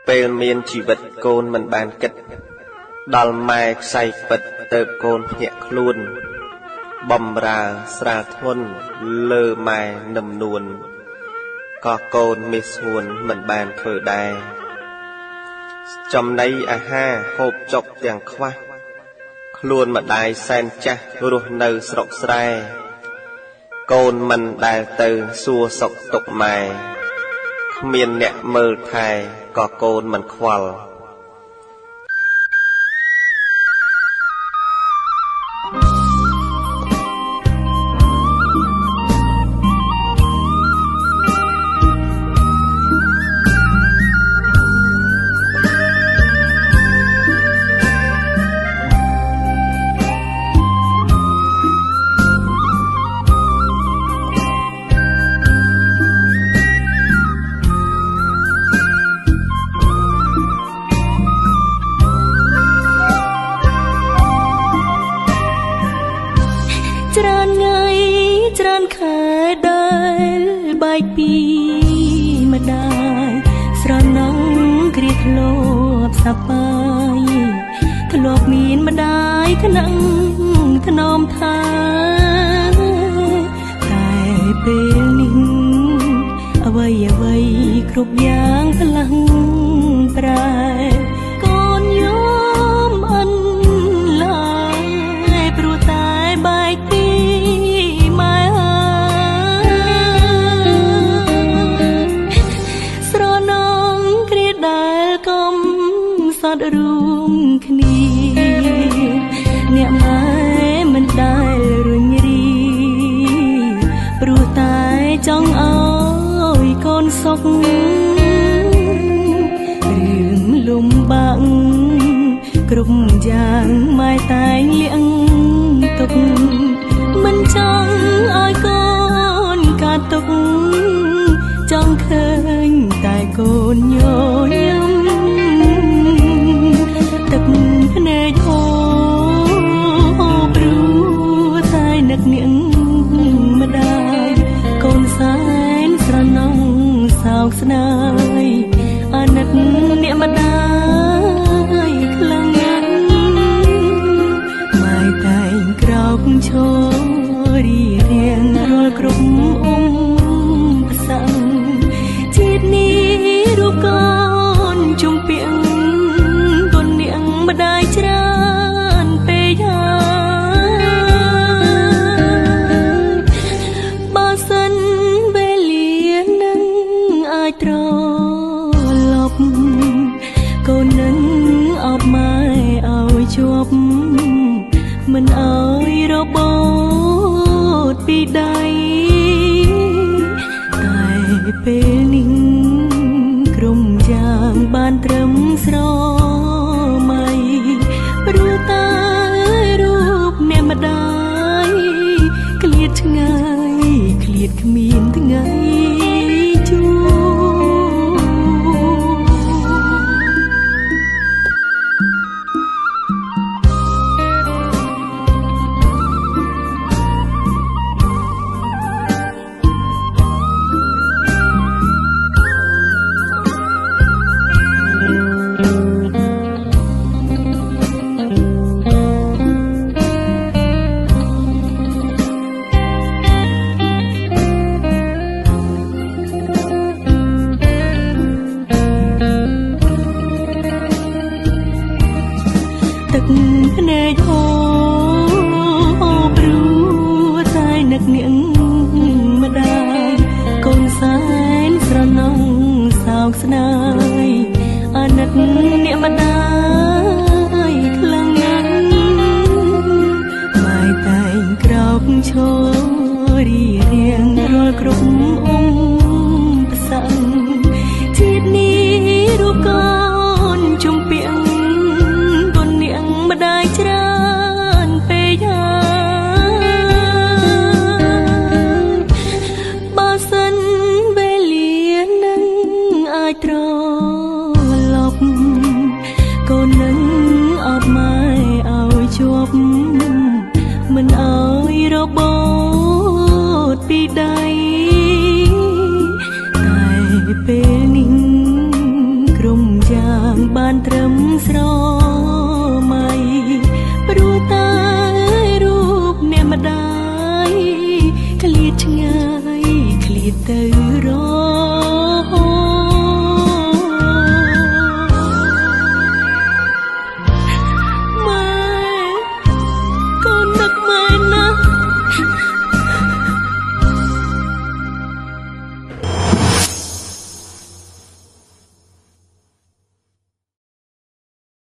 ពេលមានជីវិតកូនមិនបានគិតដល់ម៉ែខ្សែពិតទៅកូនភ្ញាក់ខ្លួនបំរើស្រាលធ្ងន់លើម៉ែនឹមនួនក៏កូនមេស្ងួនមិនបានធ្វើដែរចំណីអាហារហូបចុកទាំងខ្វះខ្លួនម្ដាយសែនចាស់រស់នៅស្រុកស្រែកូនមិនដែលទៅសួរសុខទុក្ខម៉ែគ្មានអ្នកមើលថែក៏កូនមិនខ្វល់ច្រើនថ្ងៃច្រើនខែដែលបែកពីម្ដាយស្រណងគ្រាធ្លាប់សប្បាយធ្លាប់មានម្ដាយថ្នាំងថ្នមថាតែពេលនេះអ្វីគ្រប់យ៉ាងផ្លាំងប្រែកូនយំអិនឡើយព្រោះតែបែកពីម៉ែស្រណងគ្រាដែលកំសត់រួមគ្នាអ្នកម៉ែមិនដែលរុញរីព្រោះតែចង់ឲ្យកូនសុខរឿងលំបាកគ្រប់យ៉ាងម៉ែតែងលៀងទុកមិនចង់ឲ្យកូនកាត់ទុកចង់ឃើញតែកូនញញឹមទឹកភ្នែកហូរព្រោះតែនឹកនាងម្ដាយកូនសែនស្រណងសោកស្ដាយអាណិតអ្នកម្ដាយខ្លាំងណាស់ម៉ែតែងក្រោកឈររីរៀងរាល់គ្រប់ផ្សងជាតិនេះរូបកូនជុំពីងគុណនាងម្ដាយច្រើនពេកហើយបើសិនវេលានឹងអាចត្រឡប់កូននឹងអបម៉ែឲ្យជាប់មិនឲ្យរបូតពីដៃតែពេលនេះក្រុមយ៉ាងបានត្រឹមស្រមៃព្រោះតែរូបអ្នកម្ដាយឃ្លាតឆ្ងាយឃ្លាតគ្មានថ្ងៃជួបទឹកភ្នែកហូរព្រោះតែនឹកនាងម្ដាយកូនសែនស្រណងសោកស្ដាយអាណិតអ្នកម្ដាយខ្លាំងណាស់ម៉ែតែងក្រោកឈររីរៀងរាល់គ្រប់ផ្សងជាតិនេះរូបកូនជុំពីងម្ដាយច្រើនពេកហើយបើសិនវេលានឹងអាចត្រ